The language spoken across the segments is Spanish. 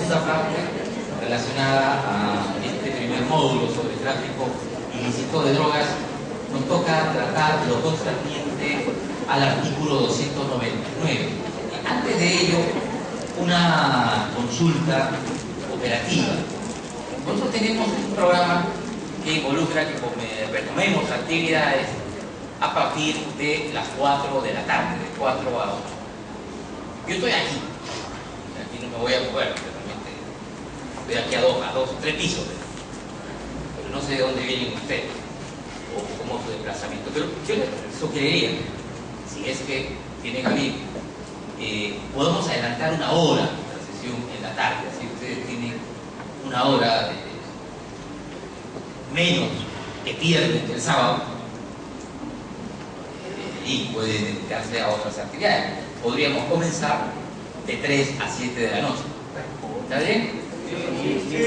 segunda parte relacionada a este primer módulo sobre tráfico ilícito de drogas, nos toca tratar lo concerniente al artículo 299. Antes de ello, una consulta operativa. Nosotros tenemos un programa que involucra que retomemos actividades a partir de las 4 de la tarde, de 4 a 8. Yo estoy aquí no me voy a mover, realmente estoy aquí a dos, 3 pisos, pero no sé de dónde vienen ustedes o cómo es su desplazamiento. Pero yo les sugeriría, si es que tienen a bien, podemos adelantar una hora la sesión en la tarde, así ustedes tienen una hora menos que pierden el sábado y pueden dedicarse a otras actividades. Podríamos comenzar de 3 a 7 de la noche. ¿Está bien? Sí.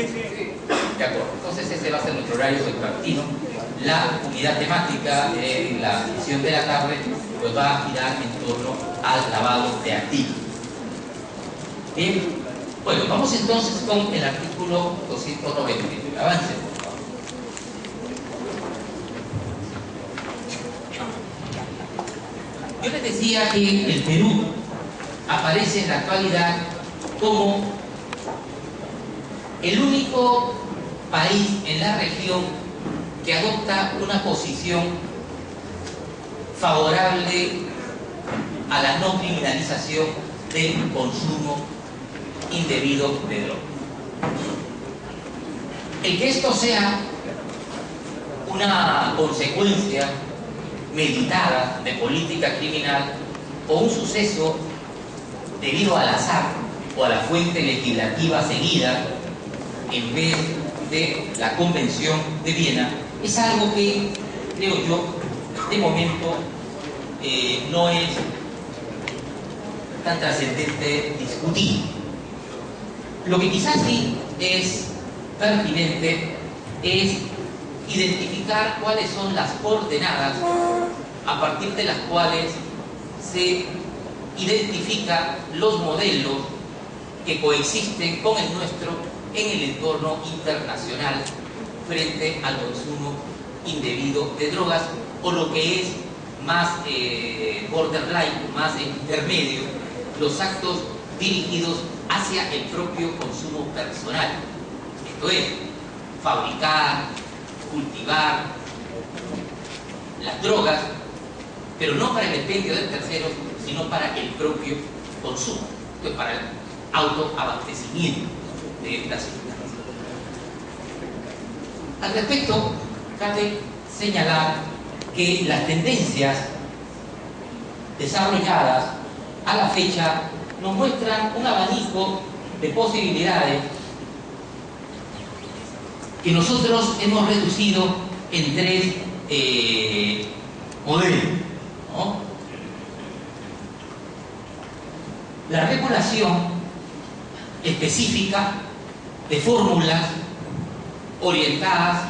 De acuerdo. Entonces ese va a ser nuestro horario vespertino. La unidad temática en la sesión de la tarde pues va a girar en torno al lavado de activos. Bien. Bueno, vamos entonces con el artículo 299. Avance. Yo les decía que el Perú aparece en la actualidad como el único país en la región que adopta una posición favorable a la no criminalización del consumo indebido de drogas. El que esto sea una consecuencia meditada de política criminal o un suceso debido al azar o a la fuente legislativa seguida en vez de la Convención de Viena, es algo que, creo yo, de momento no es tan trascendente discutir. Lo que quizás sí es pertinente es identificar cuáles son las coordenadas a partir de las cuales se identifican los modelos que coexisten con el nuestro en el entorno internacional frente al consumo indebido de drogas, o lo que es más borderline, más intermedio, los actos dirigidos hacia el propio consumo personal. Esto es, fabricar, cultivar las drogas, pero no para el expendio de terceros, sino para el propio consumo, pues para el autoabastecimiento de estas sustancias. Al respecto, cabe señalar que las tendencias desarrolladas a la fecha nos muestran un abanico de posibilidades que nosotros hemos reducido en 3 modelos, ¿no? La regulación específica de fórmulas orientadas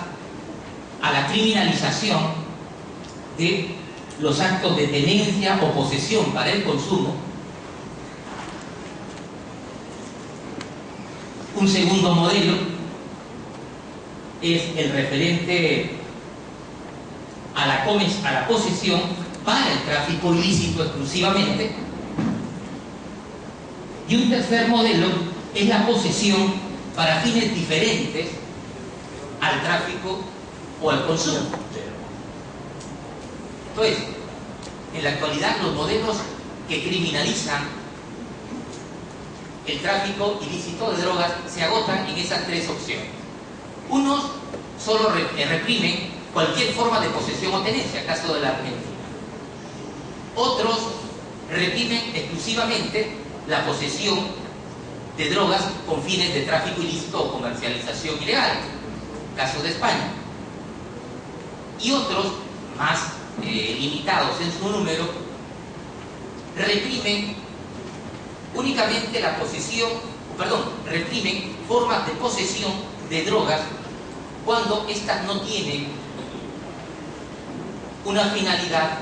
a la criminalización de los actos de tenencia o posesión para el consumo. Un segundo modelo es el referente a la posesión para el tráfico ilícito exclusivamente. Y un tercer modelo es la posesión para fines diferentes al tráfico o al consumo. Entonces, en la actualidad los modelos que criminalizan el tráfico ilícito de drogas se agotan en esas 3 opciones. Unos solo reprimen cualquier forma de posesión o tenencia, caso de la Argentina. Otros reprimen exclusivamente la posesión de drogas con fines de tráfico ilícito o comercialización ilegal, caso de España. Y otros, más limitados en su número, reprimen únicamente la posesión, reprimen formas de posesión de drogas cuando éstas no tienen una finalidad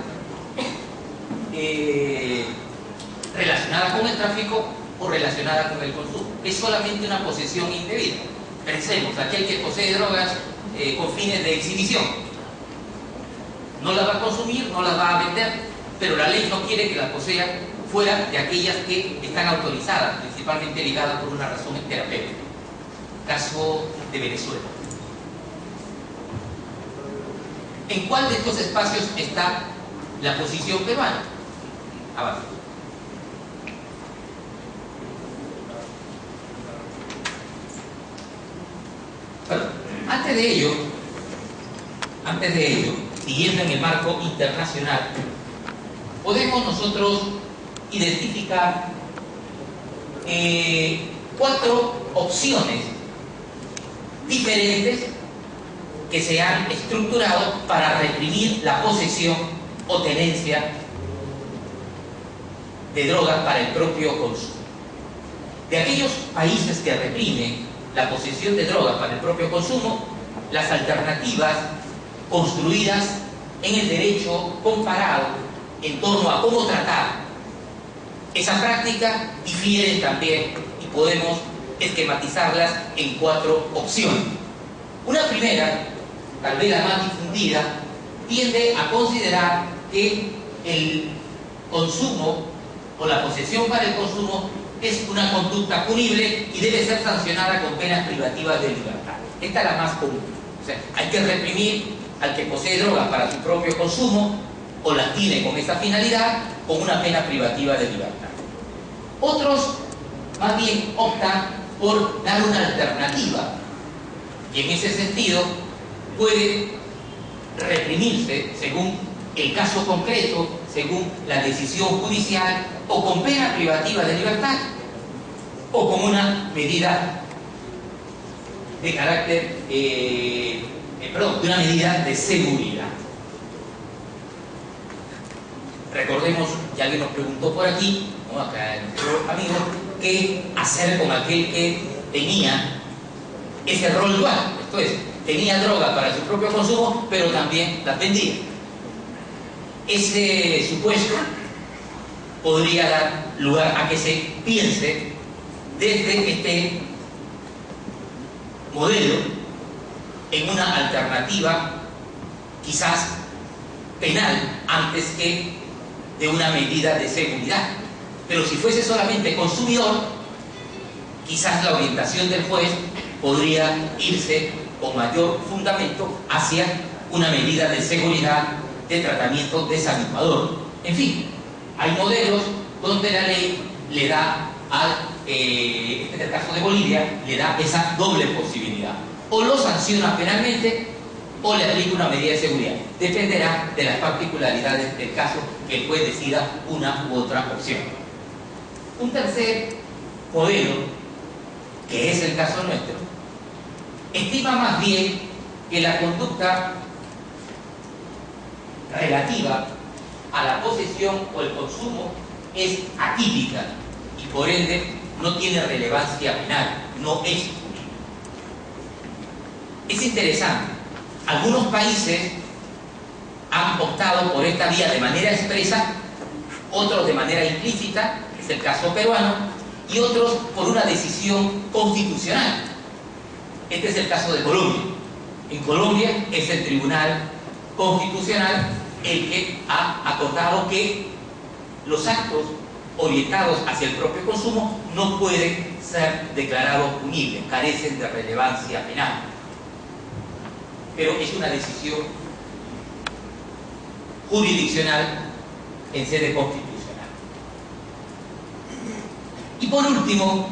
relacionada con el tráfico o relacionada con el consumo. Es solamente una posesión indebida. Pensemos, aquel que posee drogas con fines de exhibición, no las va a consumir, no las va a vender, pero la ley no quiere que las posea fuera de aquellas que están autorizadas, principalmente ligadas por una razón terapéutica. Caso de Venezuela. ¿En cuál de estos espacios está la posición peruana? Abajo. Bueno, antes de ello, siguiendo en el marco internacional, podemos nosotros identificar 4 opciones diferentes que se han estructurado para reprimir la posesión o tenencia de drogas para el propio consumo. De aquellos países que reprimen la posesión de drogas para el propio consumo, las alternativas construidas en el derecho comparado en torno a cómo tratar esa práctica difieren también y podemos esquematizarlas en 4 opciones. Una primera, tal vez la más difundida, tiende a considerar que el consumo o la posesión para el consumo es una conducta punible y debe ser sancionada con penas privativas de libertad. Esta es la más común. O sea, hay que reprimir al que posee drogas para su propio consumo o las tiene con esa finalidad con una pena privativa de libertad. Otros más bien optan por dar una alternativa y en ese sentido puede reprimirse según el caso concreto, según la decisión judicial, o con pena privativa de libertad o con una medida de carácter, de una medida de seguridad. Recordemos, ya alguien nos preguntó por aquí, ¿no? Acá nuestro amigo, qué hacer con aquel que tenía ese rol dual, esto es, tenía droga para su propio consumo, pero también las vendía. Ese supuesto podría dar lugar a que se piense desde este modelo en una alternativa quizás penal antes que de una medida de seguridad. Pero si fuese solamente consumidor, quizás la orientación del juez podría irse con mayor fundamento hacia una medida de seguridad, de tratamiento desanimador. En fin, hay modelos donde la ley le da en el caso de Bolivia, le da esa doble posibilidad. O lo sanciona penalmente o le aplica una medida de seguridad. Dependerá de las particularidades del caso que el juez decida una u otra opción. Un tercer modelo, que es el caso nuestro, estima más bien que la conducta relativa a la posesión o el consumo es atípica y por ende no tiene relevancia penal, no es punible. Es interesante, algunos países han optado por esta vía de manera expresa, otros de manera implícita, que es el caso peruano, y otros por una decisión constitucional. Este es el caso de Colombia. En Colombia es el Tribunal Constitucional el que ha acordado que los actos orientados hacia el propio consumo no pueden ser declarados punibles, carecen de relevancia penal. Pero es una decisión jurisdiccional en sede constitucional. Y por último,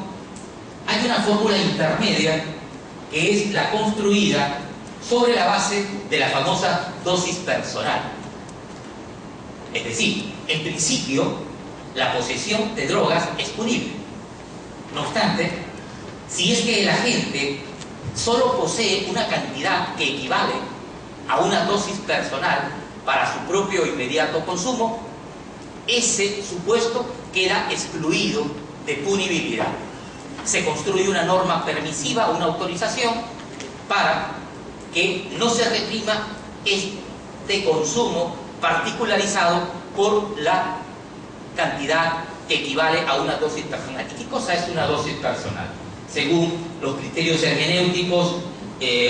hay una fórmula intermedia que es la construida sobre la base de la famosa dosis personal. Es decir, en principio, la posesión de drogas es punible. No obstante, si es que el agente solo posee una cantidad que equivale a una dosis personal para su propio inmediato consumo, ese supuesto queda excluido de punibilidad. Se construye una norma permisiva, una autorización, para que no se reprima este consumo particularizado por la cantidad equivale a una dosis personal. ¿Y qué cosa es una dosis personal? Según los criterios hermenéuticos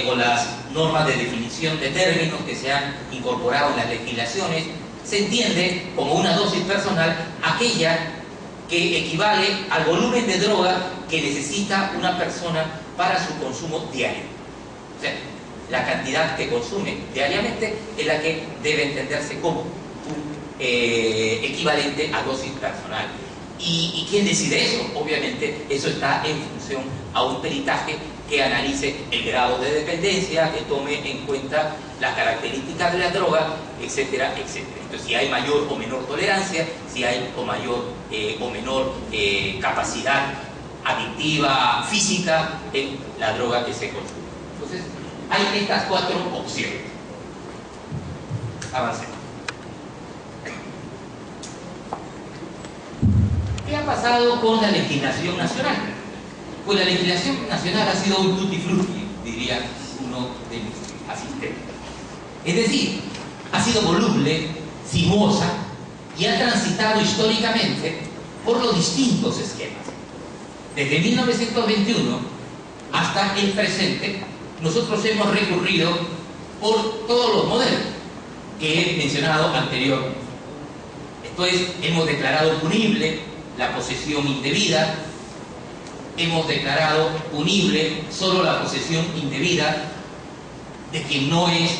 o las normas de definición de términos que se han incorporado en las legislaciones, se entiende como una dosis personal aquella que equivale al volumen de droga que necesita una persona para su consumo diario. O sea, la cantidad que consume diariamente es la que debe entenderse como un equivalente a dosis personal. ¿Y quién decide eso? Obviamente eso está en función a un peritaje que analice el grado de dependencia, que tome en cuenta las características de la droga, etcétera, etcétera. Entonces, si hay mayor o menor tolerancia, si hay mayor o menor capacidad adictiva física en la droga que se consume. Entonces, hay estas cuatro opciones. Avancemos. ¿Qué ha pasado con la legislación nacional? Pues la legislación nacional ha sido un tutti frutti, diría uno de mis asistentes. Es decir, ha sido voluble, sinuosa y ha transitado históricamente por los distintos esquemas. Desde 1921 hasta el presente, nosotros hemos recurrido por todos los modelos que he mencionado anteriormente. Esto es, hemos declarado punible la posesión indebida, hemos declarado punible solo la posesión indebida de quien no es,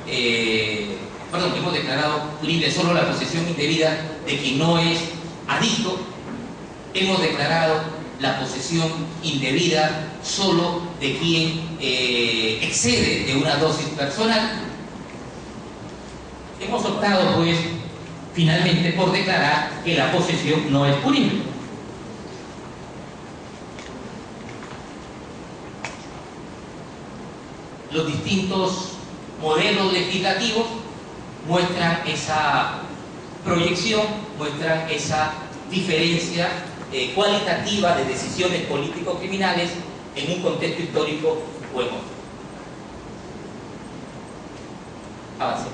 hemos declarado punible solo la posesión indebida de quien no es adicto, hemos declarado la posesión indebida solo de quien excede de una dosis personal. Hemos optado, pues, finalmente por declarar que la posesión no es punible. Los distintos modelos legislativos muestran esa proyección, muestran esa diferencia cualitativa de decisiones político-criminales en un contexto histórico o en otro. Avancemos.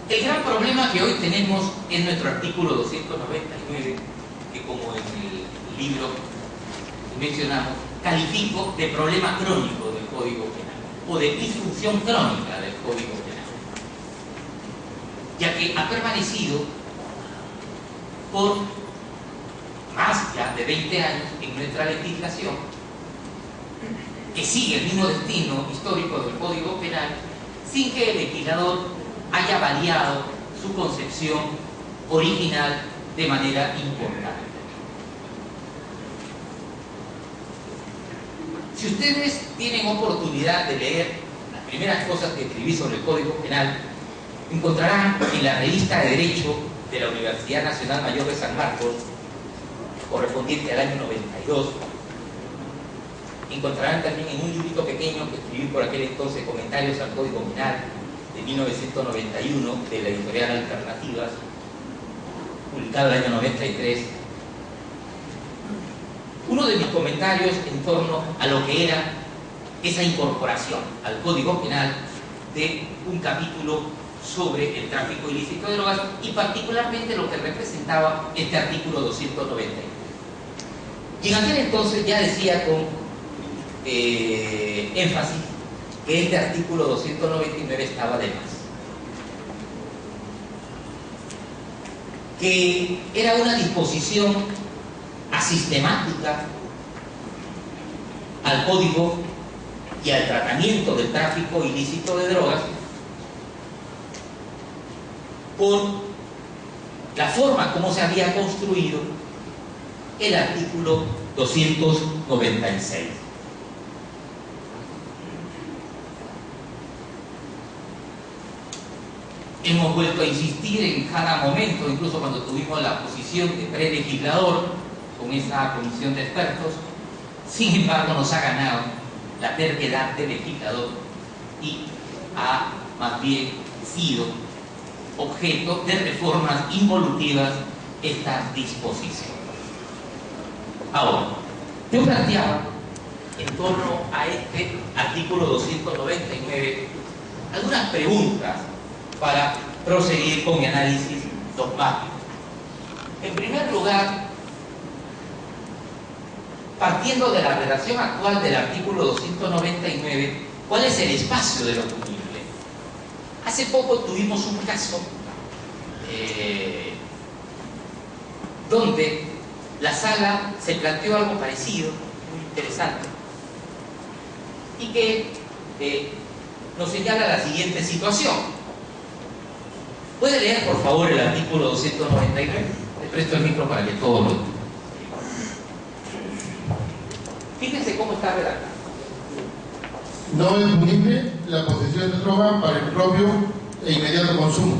El gran problema que hoy tenemos es nuestro artículo 299, que como en el libro mencionamos, califico de problema crónico del Código Penal o de disfunción crónica del Código Penal, ya que ha permanecido por más ya de 20 años en nuestra legislación, que sigue el mismo destino histórico del Código Penal, sin que el legislador haya variado su concepción original de manera importante. Si ustedes tienen oportunidad de leer las primeras cosas que escribí sobre el Código Penal, encontrarán en la revista de Derecho de la Universidad Nacional Mayor de San Marcos, correspondiente al año 92, encontrarán también en un librito pequeño que escribí por aquel entonces, Comentarios al Código Penal, de 1991, de la editorial Alternativas, publicado el año 93, uno de mis comentarios en torno a lo que era esa incorporación al Código Penal de un capítulo sobre el tráfico ilícito de drogas y particularmente lo que representaba este artículo 291. Y en aquel entonces ya decía con énfasis que este artículo 299 estaba de más, que era una disposición asistemática al código y al tratamiento del tráfico ilícito de drogas por la forma como se había construido el artículo 296. Hemos vuelto a insistir en cada momento, incluso cuando tuvimos la posición de prelegislador con esa comisión de expertos. Sin embargo, nos ha ganado la terquedad del legislador y ha más bien sido objeto de reformas involutivas esta disposición. Ahora, yo planteaba en torno a este artículo 299 algunas preguntas para proseguir con mi análisis dogmático. En primer lugar, partiendo de la redacción actual del artículo 299, ¿cuál es el espacio de lo punible? Hace poco tuvimos un caso donde la sala se planteó algo parecido, muy interesante, y que nos señala la siguiente situación. ¿Puede leer, por favor, el artículo 299? Le presto el micro para que todo lo... Fíjense cómo está redactado. No es punible la posesión de droga para el propio e inmediato consumo,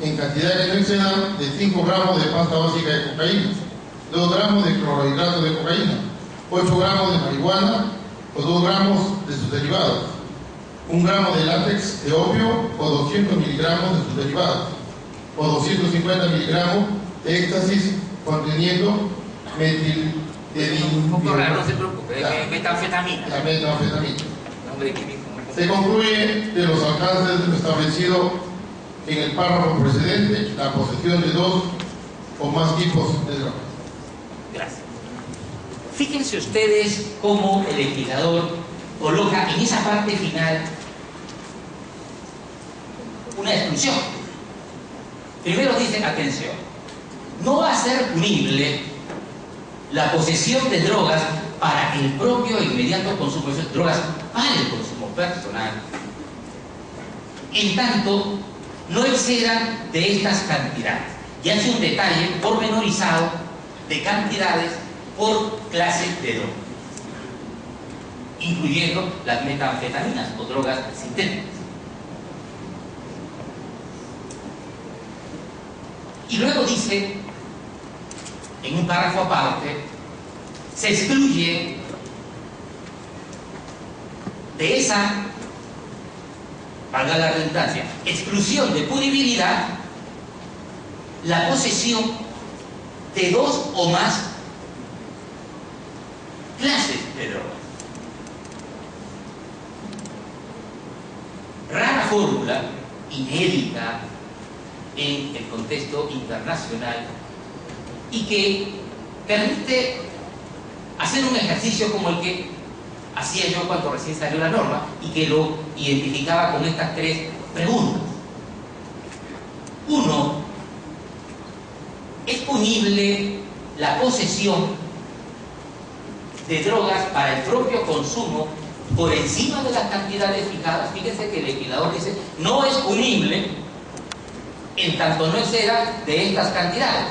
en cantidades que no excedan de 5 gramos de pasta básica de cocaína, 2 gramos de clorhidrato de cocaína, 8 gramos de marihuana o 2 gramos de sus derivados, 1 gramo de látex de opio o 200 miligramos de sus derivados, o 250 miligramos de éxtasis conteniendo un poco raro, no se preocupe, metanfetamina. La metanfetamina. Nombre químico. Se concluye de los alcances de lo establecido en el párrafo precedente la posesión de 2 o más tipos de drogas. Gracias. Fíjense ustedes cómo el legislador coloca en esa parte final una exclusión. Primero dice, atención, no va a ser punible la posesión de drogas para el propio e inmediato consumo, de drogas para el consumo personal, en tanto no excedan de estas cantidades. Y hace un detalle pormenorizado de cantidades por clase de droga, incluyendo las metanfetaminas o drogas sintéticas. Y luego dice, en un párrafo aparte, se excluye de esa, valga la redundancia, exclusión de punibilidad, la posesión de 2 o más clases de drogas. Rara fórmula, inédita en el contexto internacional, y que permite hacer un ejercicio como el que hacía yo cuando recién salió la norma y que lo identificaba con estas 3 preguntas. 1. ¿Es punible la posesión de drogas para el propio consumo por encima de las cantidades fijadas? Fíjense que el legislador dice, no es punible en tanto no exceda de estas cantidades.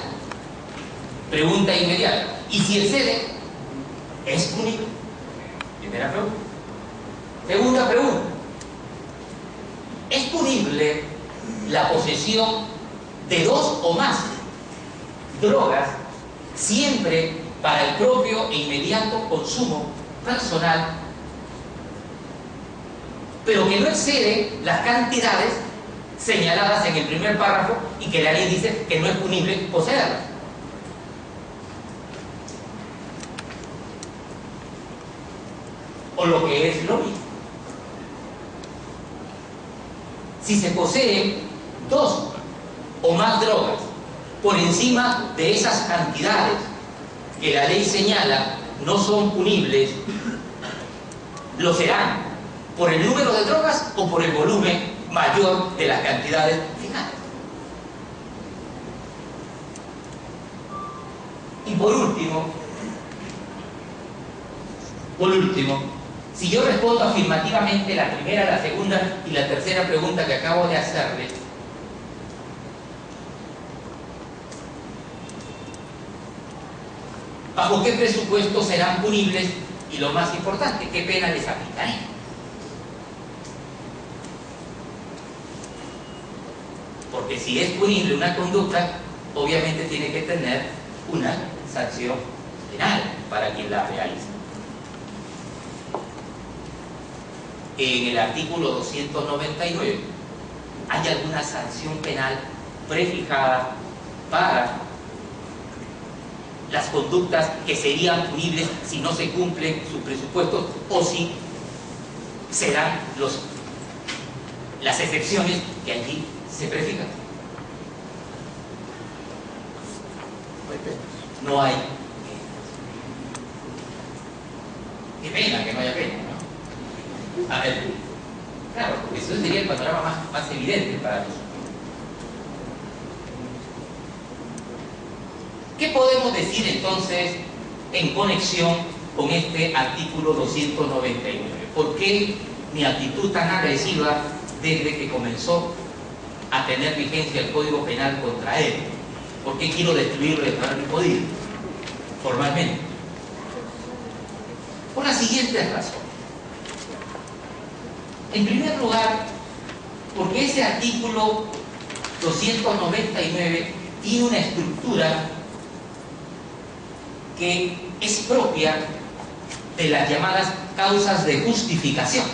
Pregunta inmediata. ¿Y si excede? ¿Es punible? Primera pregunta. Segunda pregunta. ¿Es punible la posesión de 2 o más drogas siempre para el propio e inmediato consumo personal, pero que no excede las cantidades señaladas en el primer párrafo y que la ley dice que no es punible poseerlas? O lo que es lo mismo, si se poseen 2 o más drogas por encima de esas cantidades que la ley señala no son punibles, lo serán por el número de drogas o por el volumen mayor de las cantidades finales. Y por último, si yo respondo afirmativamente la primera, la segunda y la tercera pregunta que acabo de hacerle, ¿bajo qué presupuestos serán punibles? Y lo más importante, ¿qué pena les aplicaré? Porque si es punible una conducta, obviamente tiene que tener una sanción penal para quien la realiza. En el artículo 299 hay alguna sanción penal prefijada para las conductas que serían punibles si no se cumplen sus presupuestos o si se dan las excepciones que allí se prefijan. no hay penas. Qué pena que no haya pena, ¿no? A ver, claro, porque eso sería el panorama más evidente para nosotros. ¿Qué podemos decir entonces en conexión con este artículo 299? ¿Por qué mi actitud tan agresiva desde que comenzó a tener vigencia el Código Penal contra él? ¿Por qué quiero destruirlo y dejar mi poder formalmente? Por las siguientes razones. En primer lugar, porque ese artículo 299 tiene una estructura que es propia de las llamadas causas de justificación.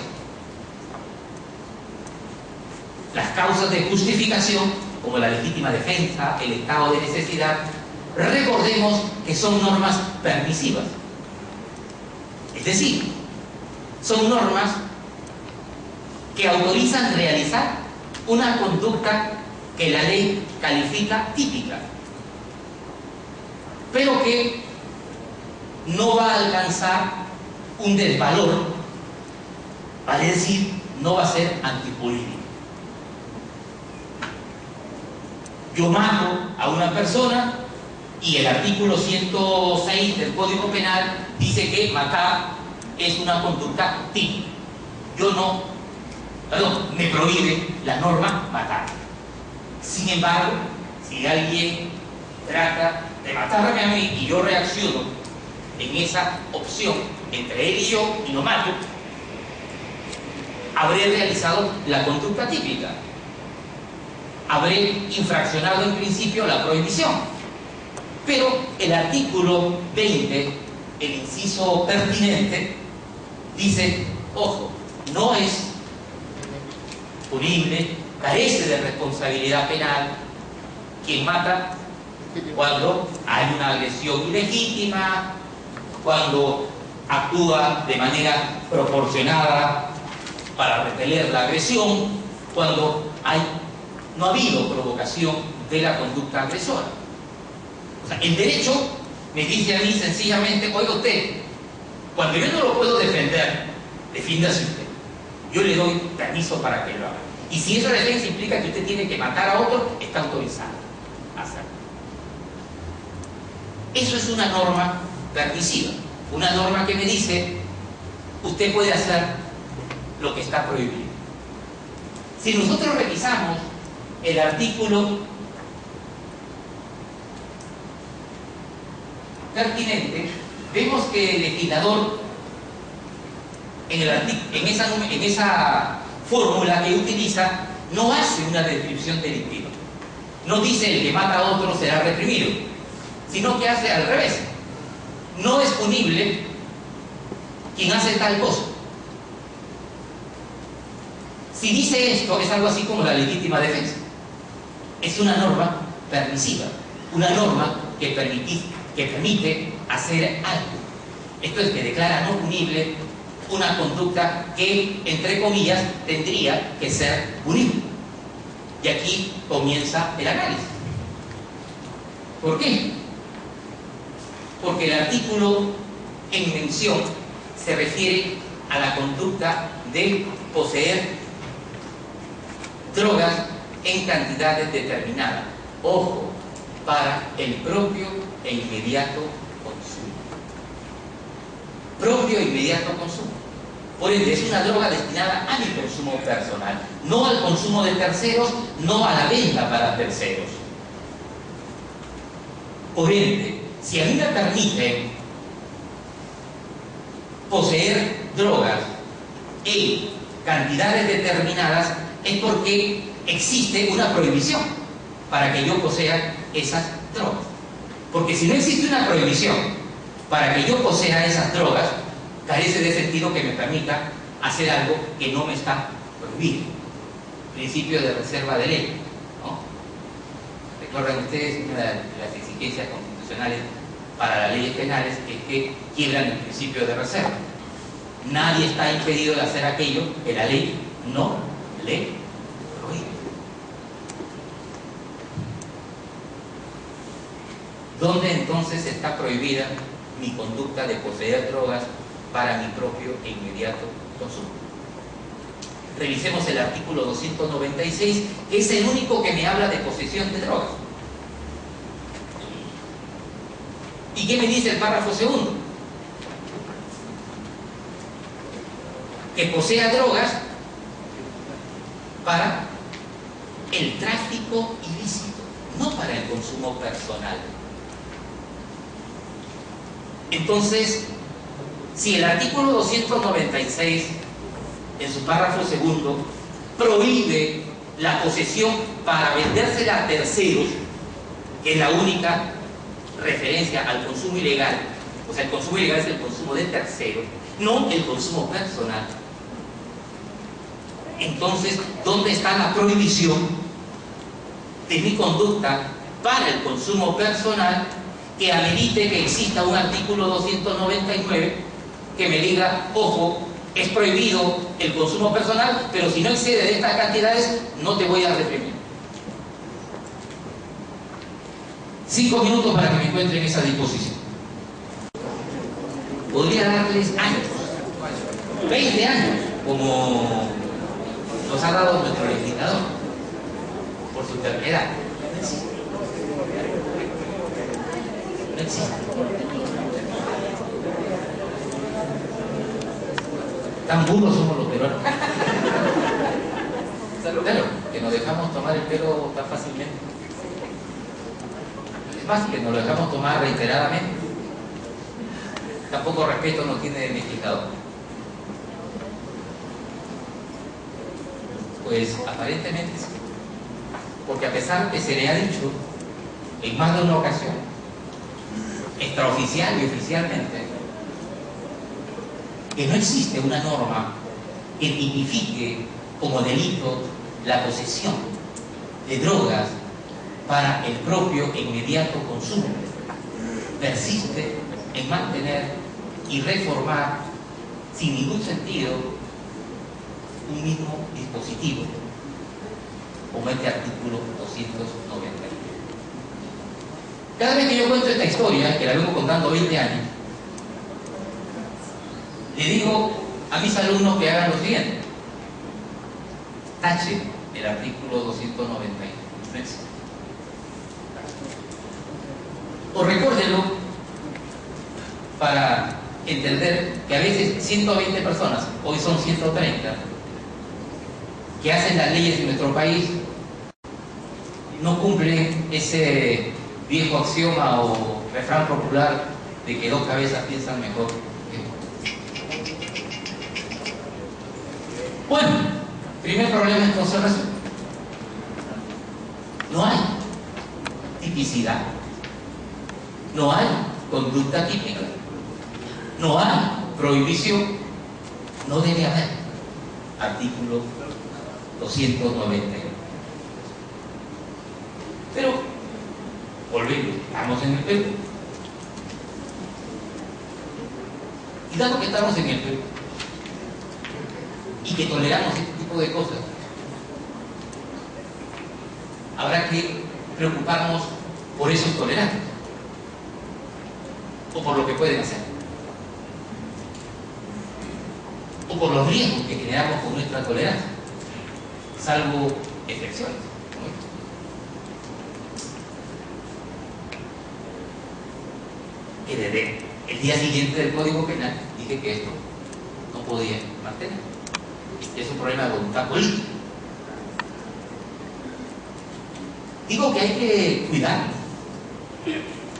Las causas de justificación, como la legítima defensa, el estado de necesidad, recordemos que son normas permisivas. Es decir, son normas que autorizan realizar una conducta que la ley califica típica, pero que no va a alcanzar un desvalor, vale decir, no va a ser antipolítico. Yo mato a una persona y el artículo 106 del Código Penal dice que matar es una conducta típica. Me prohíbe la norma matar. Sin embargo, si alguien trata de matarme a mí y yo reacciono en esa opción entre él y yo y lo mato, habré realizado la conducta típica. Habré infraccionado en principio la prohibición. Pero el artículo 20, el inciso pertinente, dice, ojo, no es punible, carece de responsabilidad penal quien mata cuando hay una agresión ilegítima, cuando actúa de manera proporcionada para repeler la agresión, cuando no ha habido provocación de la conducta agresora. O sea, el derecho me dice a mí sencillamente, oiga usted, cuando yo no lo puedo defender, defiéndase usted. Yo le doy permiso para que lo haga. Y si esa defensa implica que usted tiene que matar a otro, está autorizado a hacerlo. Eso es una norma permisiva. Una norma que me dice, usted puede hacer lo que está prohibido. Si nosotros revisamos el artículo pertinente, vemos que el legislador en esa fórmula que utiliza no hace una descripción delictiva. No dice el que mata a otro será reprimido, sino que hace al revés. No es punible quien hace tal cosa. Si dice esto, es algo así como la legítima defensa. Es una norma permisiva, una norma que permite hacer algo. Esto es que declara no punible una conducta que, entre comillas, tendría que ser punible. Y aquí comienza el análisis. ¿Por qué? Porque el artículo en mención se refiere a la conducta de poseer drogas en cantidades determinadas. Ojo, para el propio e inmediato consumo. Propio e inmediato consumo. Por ende, es una droga destinada a mi consumo personal, no al consumo de terceros, no a la venta para terceros. Por ende, si a mí me permiten poseer drogas en cantidades determinadas, es porque existe una prohibición para que yo posea esas drogas. Porque si no existe una prohibición para que yo posea esas drogas, carece de sentido que me permita hacer algo que no me está prohibido. Principio de reserva de ley, ¿no? Recuerden ustedes, una de las exigencias constitucionales para las leyes penales es que quiebran el principio de reserva. Nadie está impedido de hacer aquello que la ley no le prohíbe. ¿Dónde entonces está prohibida mi conducta de poseer drogas para mi propio e inmediato consumo? Revisemos el artículo 296, que es el único que me habla de posesión de drogas. ¿Y qué me dice el párrafo segundo? Que posea drogas para el tráfico ilícito, no para el consumo personal. Entonces, si el artículo 296, en su párrafo segundo, prohíbe la posesión para vendérsela a terceros, que es la única referencia al consumo ilegal, o sea, el consumo ilegal es el consumo de terceros, no el consumo personal. Entonces, ¿dónde está la prohibición de mi conducta para el consumo personal que amerite que exista un artículo 299 que me diga, ojo, es prohibido el consumo personal, pero si no excede de estas cantidades, no te voy a reprimir? 5 minutos para que me encuentren esa disposición. Podría darles años, 20 años, como nos ha dado nuestro legislador, por su terquedad. No existe. Tan burros somos los peruanos. Claro, que nos dejamos tomar el pelo tan fácilmente. Es más, que nos lo dejamos tomar reiteradamente. Tampoco respeto nos tiene el legislador. Pues aparentemente sí. Porque a pesar que se le ha dicho en más de una ocasión, extraoficial y oficialmente, que no existe una norma que tipifique como delito la posesión de drogas para el propio e inmediato consumo, persiste en mantener y reformar sin ningún sentido un mismo dispositivo como este artículo 290. Cada vez que yo cuento esta historia, que la vengo contando 20 años, le digo a mis alumnos que hagan lo siguiente: tache el artículo 293 o recuérdenlo para entender que a veces 120 personas, hoy son 130, que hacen las leyes en nuestro país, no cumplen ese viejo axioma o refrán popular de que dos cabezas piensan mejor que uno. Bueno, primer problema entonces resuelto. No hay tipicidad, no hay conducta típica, no hay prohibición, no debe haber. Artículo 290. Pero, volvemos, estamos en el Perú. Y dado que estamos en el Perú y que toleramos este tipo de cosas, habrá que preocuparnos por esos tolerantes o por lo que pueden hacer o por los riesgos que generamos con nuestra tolerancia, salvo excepciones. Que desde el día siguiente del Código Penal dije que esto no podía mantener. Es un problema de voluntad política. Digo que hay que cuidarnos,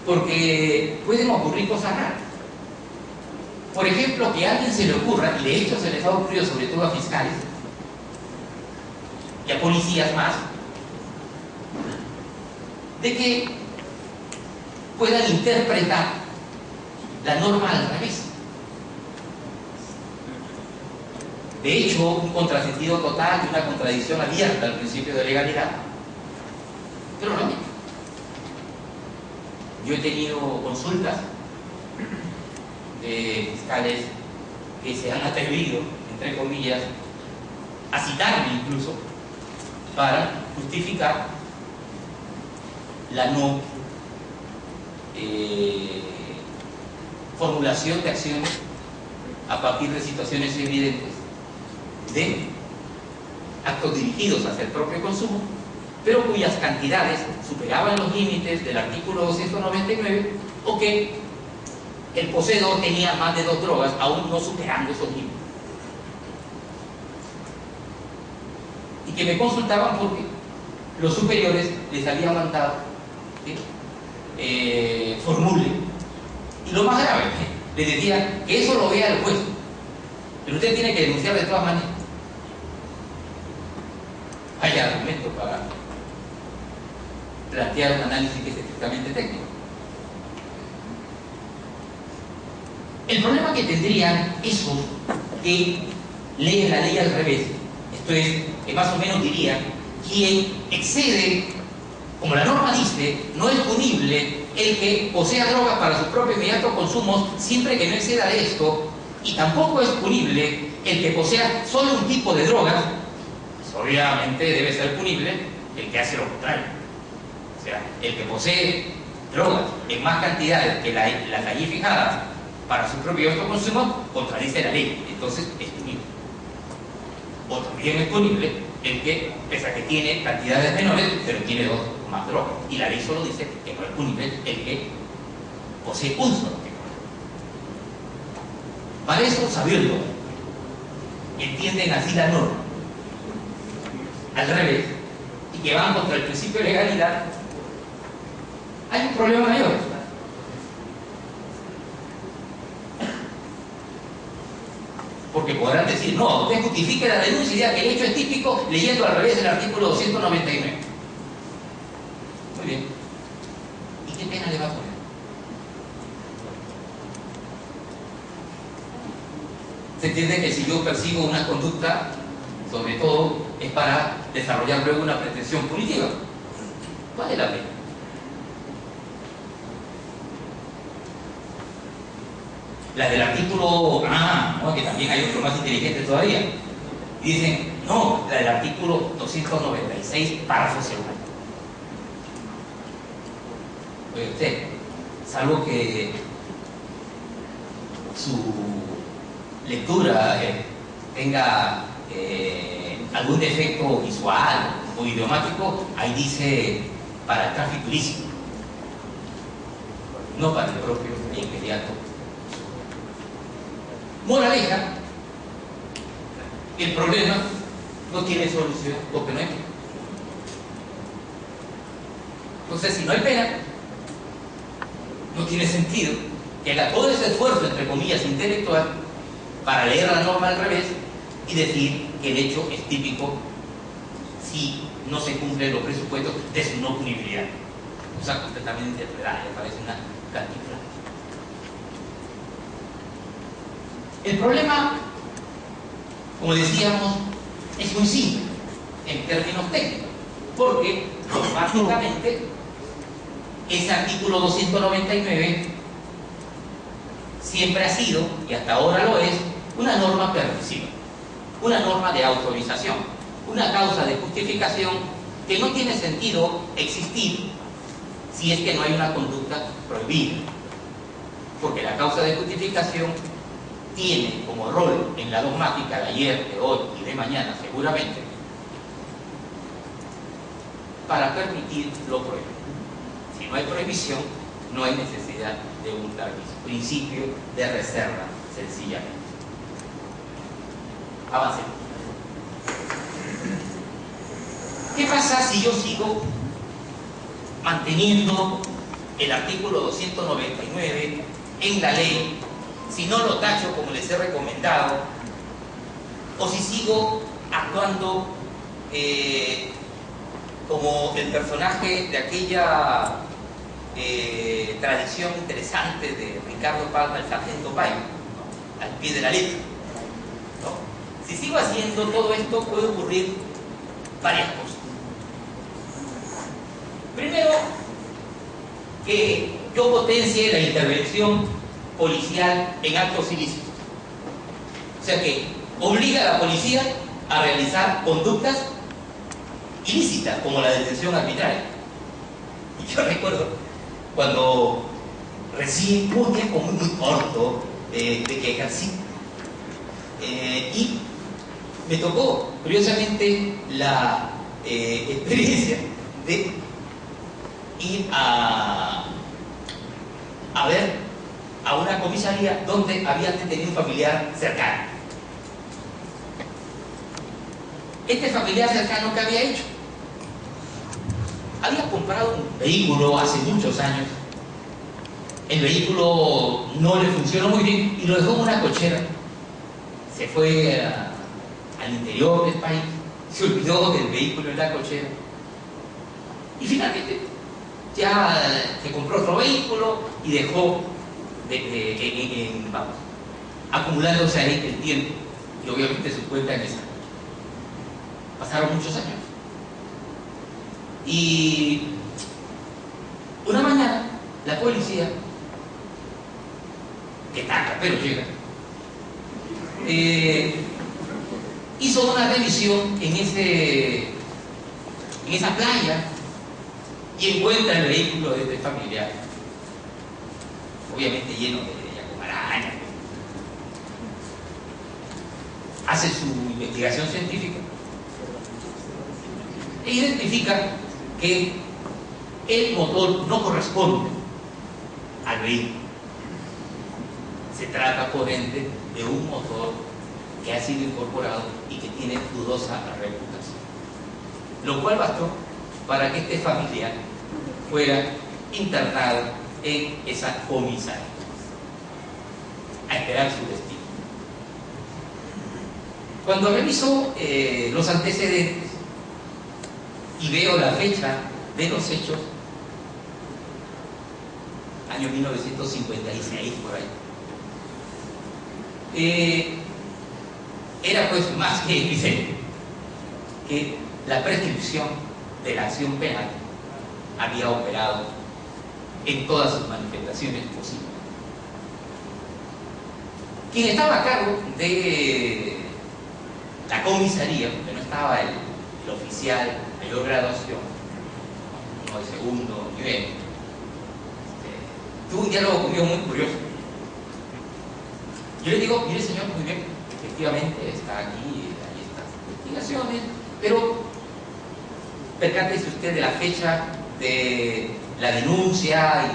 porque pueden ocurrir cosas raras. Por ejemplo, que a alguien se le ocurra, y de hecho se les ha ocurrido sobre todo a fiscales y a policías más, de que puedan interpretar la norma al revés. De hecho, un contrasentido total y una contradicción abierta al principio de legalidad. Pero no. Yo he tenido consultas de fiscales que se han atrevido, entre comillas, a citarme incluso para justificar la no formulación de acciones a partir de situaciones evidentes de actos dirigidos hacia el propio consumo, pero cuyas cantidades superaban los límites del artículo 299, o que el poseedor tenía más de 2 drogas, aún no superando esos límites. Y que me consultaban porque los superiores les habían mandado, ¿sí?, formulen. Y lo más grave, les decía que eso lo vea el juez, pero usted tiene que denunciar de todas maneras. Hay argumentos para plantear un análisis que es estrictamente técnico. El problema que tendrían esos que leen la ley al revés, esto es, que más o menos dirían, quien excede, como la norma dice, no es punible el que posea drogas para su propio inmediato consumo siempre que no exceda de esto, y tampoco es punible el que posea solo un tipo de drogas, pues obviamente debe ser punible el que hace lo contrario. O sea, el que posee drogas en más cantidades que las allí fijadas para su propio autoconsumo contradice la ley, entonces es punible. O también es punible el que, pese a que tiene cantidades menores, pero tiene 2 más drogas. Y la ley solo dice que no es punible el que posee un solo tipo. Para eso, sabiendo, entienden así la norma, al revés, y que van contra el principio de legalidad, hay un problema mayor. Porque podrán decir, no, usted justifique la denuncia y diga que el hecho es típico leyendo al revés el artículo 299. Muy bien. ¿Y qué pena le va a poner? Se entiende que si yo persigo una conducta, sobre todo, es para desarrollar luego una pretensión punitiva. Vale la pena. La del artículo A, ¿no?, que también hay otro más inteligente todavía. Y dicen, no, la del artículo 296, párrafo segundo. Oye usted, salvo que su lectura tenga algún defecto visual o idiomático, ahí dice para el tráfico ilícito, no para el propio e inmediato. Moraleja, el problema no tiene solución porque no hay pena. Entonces, si no hay pena, no tiene sentido que haga todo ese esfuerzo, entre comillas, intelectual, para leer la norma al revés y decir que el hecho es típico si no se cumplen los presupuestos de su no punibilidad. O sea, completamente enredada, me parece una cantinflada. El problema, como decíamos, es muy simple en términos técnicos, porque básicamente ese artículo 299 siempre ha sido, y hasta ahora lo es, una norma permisiva, una norma de autorización, una causa de justificación que no tiene sentido existir si es que no hay una conducta prohibida, porque la causa de justificación tiene como rol en la dogmática de ayer, de hoy y de mañana seguramente, para permitir lo prohibido. Si no hay prohibición, no hay necesidad de un permiso. Principio de reserva, sencillamente. Avancemos. ¿Qué pasa si yo sigo manteniendo el artículo 299 en la ley? Si no lo tacho como les he recomendado, o si sigo actuando como el personaje de aquella tradición interesante de Ricardo Palma, el sargento Pai, ¿no?, al pie de la letra, ¿no? Si sigo haciendo todo esto, puede ocurrir varias cosas. Primero, que yo potencie la intervención policial en actos ilícitos. O sea que obliga a la policía a realizar conductas ilícitas, como la detención arbitraria. Y yo recuerdo cuando recién, hubo un tiempo muy, muy corto de que ejercí. Y me tocó, curiosamente, la experiencia de ir a ver a una comisaría donde habían detenido un familiar cercano. Este familiar cercano, ¿qué había hecho? Había comprado un vehículo hace muchos años. El vehículo no le funcionó muy bien y lo dejó en una cochera. Se fue al interior del país, se olvidó del vehículo en la cochera y finalmente ya se compró otro vehículo y dejó vamos, acumulándose ahí el tiempo y obviamente su cuenta en esa. Pasaron muchos años y una mañana la policía, que tarda pero llega, hizo una revisión en esa playa y encuentra el vehículo de este familiar, obviamente lleno de arañas. Hace su investigación científica e identifica que el motor no corresponde al vehículo. Se trata, por ende, de un motor que ha sido incorporado y que tiene dudosa reputación. Lo cual bastó para que este familiar fuera internado en esa comisaría a esperar su destino. Cuando reviso los antecedentes y veo la fecha de los hechos, año 1956 por ahí, era pues más que evidente que la prescripción de la acción penal había operado en todas sus manifestaciones posibles. Quien estaba a cargo de la comisaría, porque no estaba el oficial mayor graduación, uno de segundo nivel, tuvo un diálogo conmigo muy curioso. Yo le digo, mire señor, muy bien, efectivamente está aquí, hay estas investigaciones, pero percátese usted de la fecha de la denuncia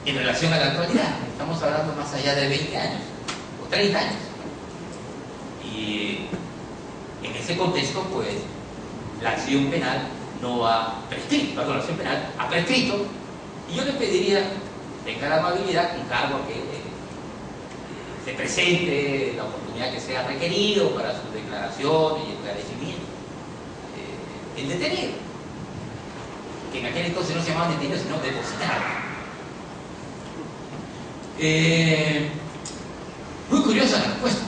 y en relación a la actualidad. Estamos hablando más allá de 20 años o 30 años. Y en ese contexto, pues, la acción penal no ha prescrito, perdón, la acción penal ha prescrito, y yo le pediría, tenga la amabilidad, un cargo que se presente, la oportunidad que sea requerido para sus declaraciones y esclarecimientos. El detenido, que en aquel entonces no se llamaban detenidos, sino depositados. Muy curiosa la respuesta,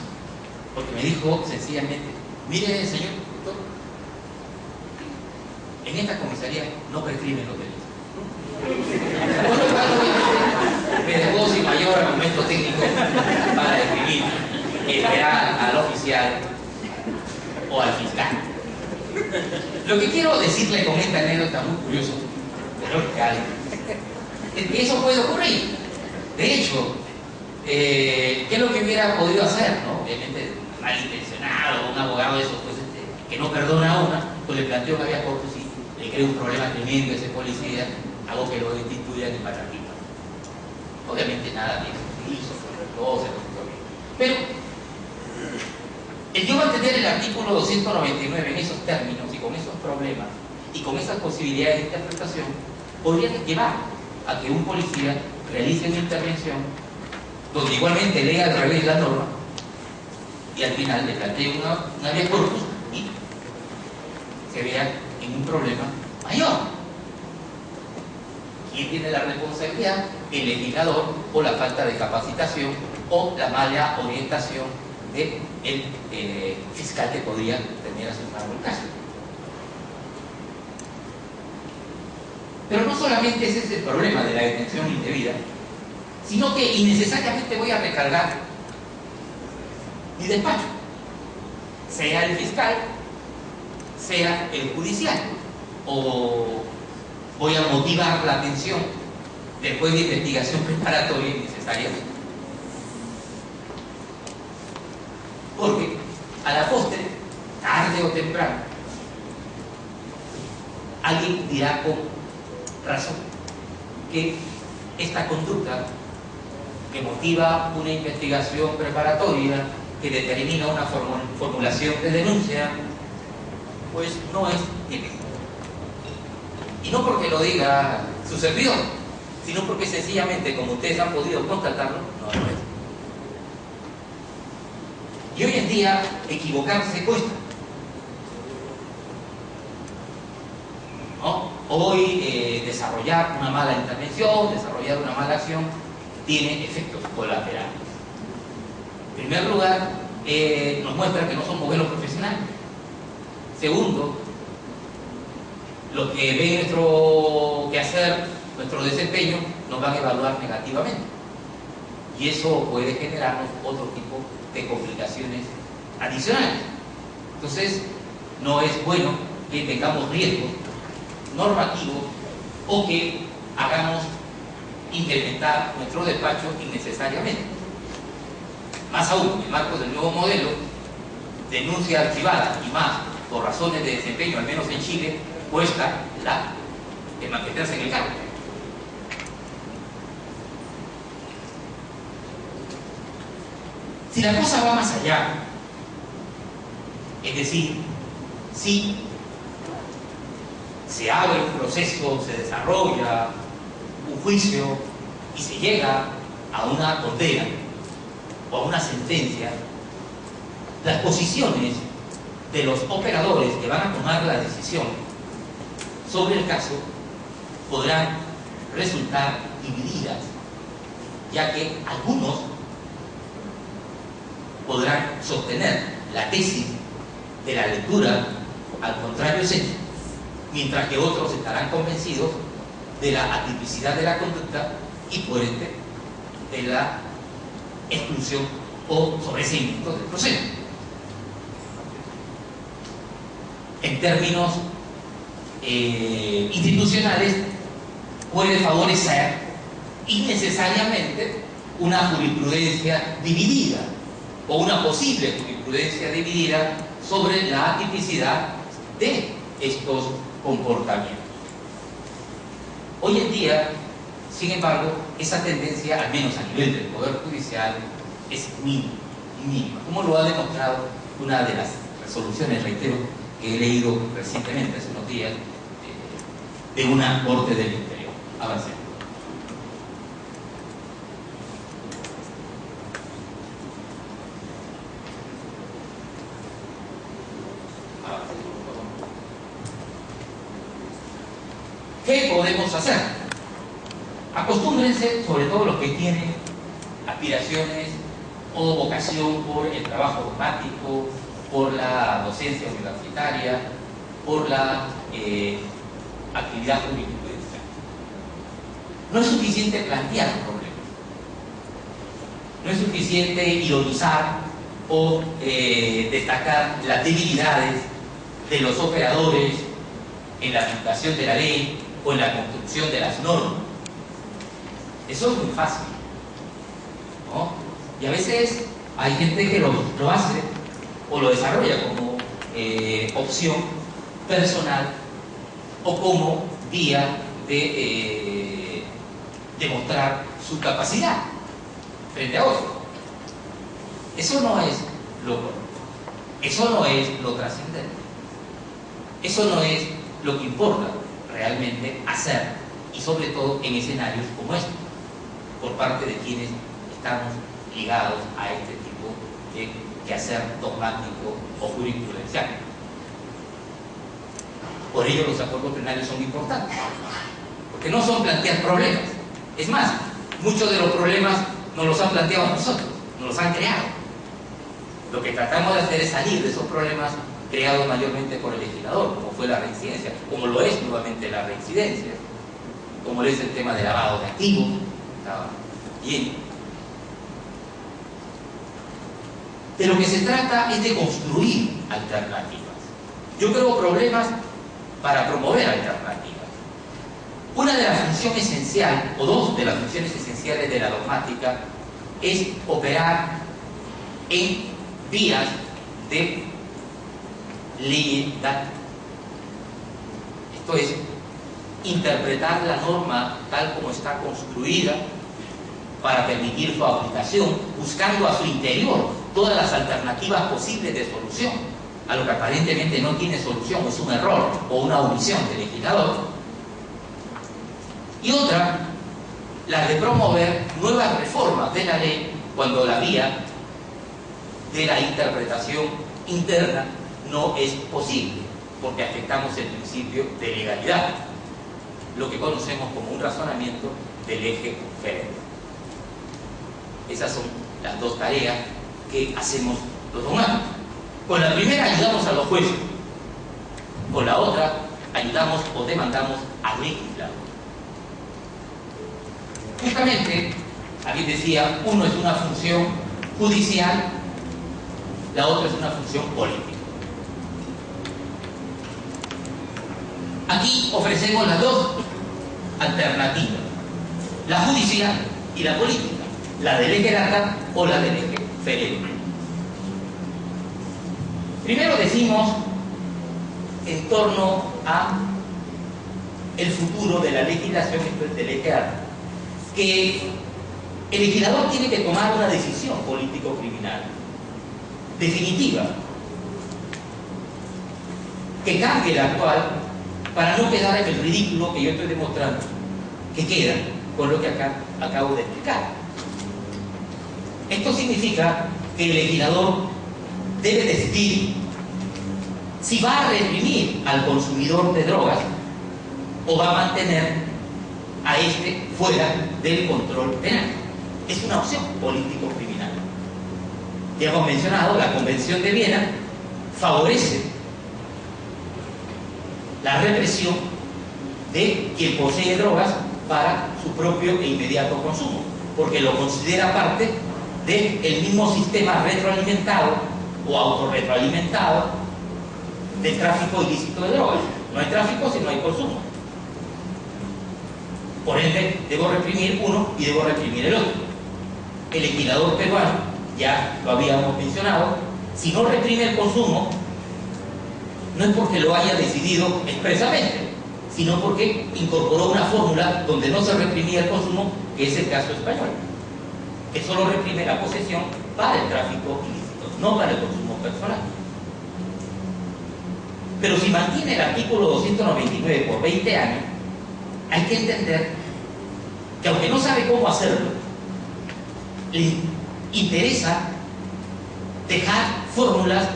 porque me dijo sencillamente, mire señor doctor, en esta comisaría no prescriben los delitos. Por lo cual, obviamente, me dejó sin mayor argumento técnico para escribir y esperar al oficial o al fiscal. Lo que quiero decirle con esta anécdota muy curiosa, pero real, es que eso puede ocurrir. De hecho, ¿qué es lo que hubiera podido hacer, ¿no? Obviamente, malintencionado, un abogado de esos, pues, que no perdona a una, pues le planteó una vía corpus y le crea un problema tremendo a ese policía, hago que lo destituyan y para arriba. Obviamente nada de eso hizo, todo se lo bien. Pero el yo mantener el artículo 299 en esos términos y con esos problemas y con esas posibilidades de interpretación podría llevar a que un policía realice una intervención donde igualmente lea al revés la norma y al final le plantee una vía corpus y se vea en un problema mayor. ¿Quién tiene la responsabilidad? El legislador, o la falta de capacitación o la mala orientación del fiscal que podría tener a su cargo el caso. Pero no solamente ese es el problema de la detención indebida, sino que innecesariamente voy a recargar mi despacho, sea el fiscal, sea el judicial, o voy a motivar la atención después de investigación preparatoria innecesaria. Porque a la postre, tarde o temprano, alguien dirá con razón que esta conducta que motiva una investigación preparatoria, que determina una formulación de denuncia, pues no es típico. Y no porque lo diga su servidor, sino porque sencillamente, como ustedes han podido constatarlo, no lo es. Y hoy en día, equivocarse cuesta. ¿No? Hoy desarrollar una mala intervención, desarrollar una mala acción, tiene efectos colaterales. En primer lugar, nos muestra que no son modelos profesionales. Segundo, los que ven nuestro quehacer, nuestro desempeño, nos van a evaluar negativamente. Y eso puede generarnos otro tipo de complicaciones adicionales. Entonces, no es bueno que tengamos riesgos normativos o que hagamos incrementar nuestro despacho innecesariamente. Más aún, en el marco del nuevo modelo, denuncia archivada y más por razones de desempeño, al menos en Chile, cuesta el mantenerse en el cargo. Si la cosa va más allá, es decir, si se abre un proceso, se desarrolla un juicio y se llega a una condena o a una sentencia, las posiciones de los operadores que van a tomar la decisión sobre el caso podrán resultar divididas, ya que algunos podrán sostener la tesis de la lectura al contrario sexo, mientras que otros estarán convencidos de la atipicidad de la conducta y por ende de la exclusión o sobreseimiento del proceso. En términos institucionales, puede favorecer innecesariamente una jurisprudencia dividida o una posible jurisprudencia dividida sobre la atipicidad de estos comportamientos. Hoy en día, sin embargo, esa tendencia, al menos a nivel del Poder Judicial, es mínima, como lo ha demostrado una de las resoluciones, reitero, que he leído recientemente, hace unos días, de una Corte del Interior. Avancemos. ¿Qué podemos hacer? Acostúmbrense, sobre todo los que tienen aspiraciones o vocación por el trabajo dogmático, por la docencia universitaria, por la actividad jurisprudencial. No es suficiente plantear un problema. No es suficiente ironizar o destacar las debilidades de los operadores en la aplicación de la ley o en la construcción de las normas. Eso es muy fácil, ¿no? Y a veces hay gente que lo hace o lo desarrolla como opción personal o como vía de demostrar su capacidad frente a otros. Eso no es lo correcto. Eso no es lo trascendente. Eso no es lo que importa realmente hacer, y sobre todo en escenarios como estos, por parte de quienes estamos ligados a este tipo de quehacer dogmático o jurisprudencial. Por ello los acuerdos plenarios son importantes, porque no son plantear problemas. Es más, muchos de los problemas nos los han planteado nosotros, nos los han creado. Lo que tratamos de hacer es salir de esos problemas creados mayormente por el legislador, como fue la reincidencia, como lo es nuevamente la reincidencia, como lo es el tema de lavado de activos. Bien. De lo que se trata es de construir alternativas. Yo creo problemas para promover alternativas. Una de las funciones esenciales, o dos de las funciones esenciales de la dogmática, es operar en vías de legalidad. Esto es, interpretar la norma tal como está construida para permitir su aplicación, buscando a su interior todas las alternativas posibles de solución a lo que aparentemente no tiene solución, es un error o una omisión del legislador. Y otra, la de promover nuevas reformas de la ley cuando la vía de la interpretación interna no es posible, porque afectamos el principio de legalidad, lo que conocemos como un razonamiento del eje federal. Esas son las dos tareas que hacemos los dogmáticos. Con la primera ayudamos a los jueces, con la otra ayudamos o demandamos al legislador. Justamente, aquí decía, uno es una función judicial, la otra es una función política. Aquí ofrecemos las dos alternativas, la judicial y la política, la del eje data o la del eje federal. Primero decimos, en torno a el futuro de la legislación del eje data, que el legislador tiene que tomar una decisión político-criminal definitiva que cambie la actual para no quedar en el ridículo que yo estoy demostrando que queda con lo que acá acabo de explicar. Esto significa que el legislador debe decidir si va a reprimir al consumidor de drogas o va a mantener a este fuera del control penal. Es una opción político-criminal. Ya hemos mencionado, la Convención de Viena favorece la represión de quien posee drogas para su propio e inmediato consumo, porque lo considera parte del mismo sistema retroalimentado o autorretroalimentado del tráfico ilícito de drogas. No hay tráfico si no hay consumo. Por ende, debo reprimir uno y debo reprimir el otro. El legislador peruano, ya lo habíamos mencionado, si no reprime el consumo, no es porque lo haya decidido expresamente, sino porque incorporó una fórmula donde no se reprimía el consumo, que es el caso español, que solo reprime la posesión para el tráfico ilícito, no para el consumo personal. Pero si mantiene el artículo 299 por 20 años, hay que entender que aunque no sabe cómo hacerlo, le interesa dejar fórmulas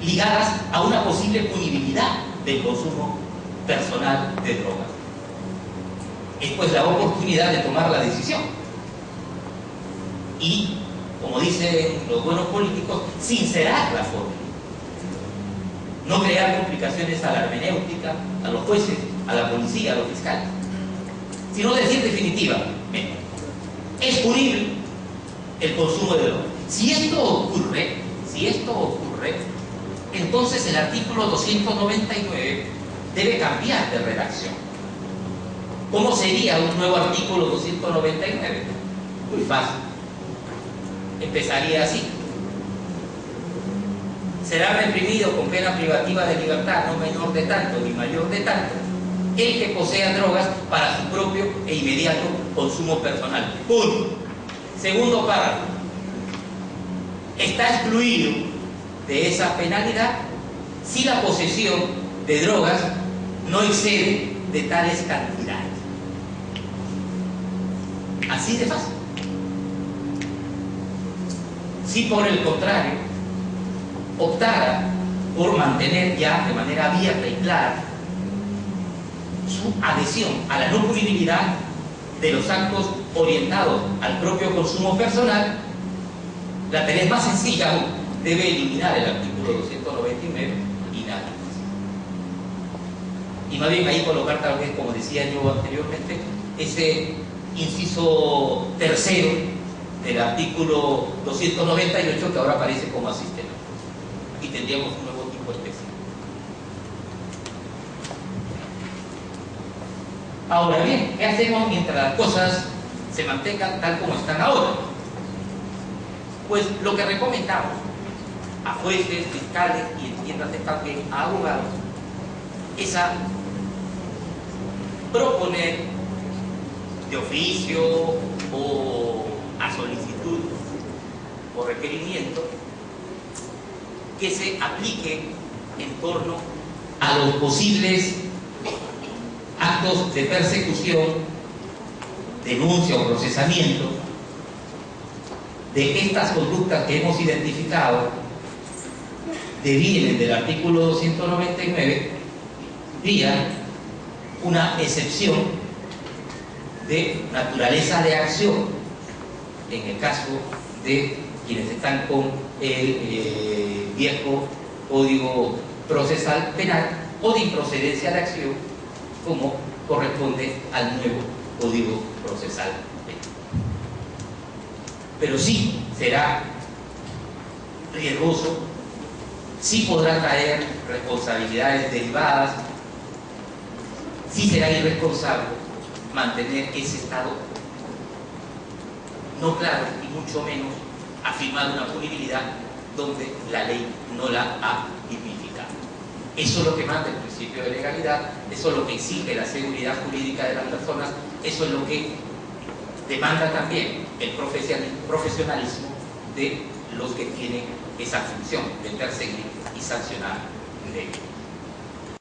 ligadas a una posible punibilidad del consumo personal de drogas. Es pues la oportunidad de tomar la decisión y, como dicen los buenos políticos, sincerar la fórmula. No crear complicaciones a la hermenéutica, a los jueces, a la policía, a los fiscales, sino decir definitivamente, es punible el consumo de drogas. Si esto ocurre, entonces el artículo 299 debe cambiar de redacción. ¿Cómo sería un nuevo artículo 299? Muy fácil. Empezaría así: será reprimido con pena privativa de libertad no menor de tanto ni mayor de tanto el que posea drogas para su propio e inmediato consumo personal. Punto. Segundo párrafo: está excluido de esa penalidad si la posesión de drogas no excede de tales cantidades. Así de fácil. Si por el contrario optara por mantener ya de manera abierta y clara su adhesión a la no punibilidad de los actos orientados al propio consumo personal, la tarea es más sencilla aún. Debe eliminar el artículo 299 y nada más. Y más bien ahí colocar, tal vez, como decía yo anteriormente, ese inciso tercero del artículo 298 que ahora aparece como asistente. Aquí tendríamos un nuevo tipo especial. Ahora bien, ¿qué hacemos mientras las cosas se mantengan tal como están ahora? Pues lo que recomendamos a jueces, fiscales y entiéndase también a abogados es a proponer de oficio o a solicitud o requerimiento que se aplique en torno a los posibles actos de persecución, denuncia o procesamiento de estas conductas que hemos identificado devienen del artículo 299 vía una excepción de naturaleza de acción en el caso de quienes están con el viejo Código Procesal Penal o de improcedencia de acción como corresponde al nuevo Código Procesal Penal. Pero sí será riesgoso, sí podrá traer responsabilidades derivadas, sí será irresponsable mantener ese estado no claro y mucho menos afirmar una punibilidad donde la ley no la ha tipificado. Eso es lo que manda el principio de legalidad, eso es lo que exige la seguridad jurídica de las personas, eso es lo que demanda también el profesionalismo de los que tienen esa función de perseguir y sancionar leyes.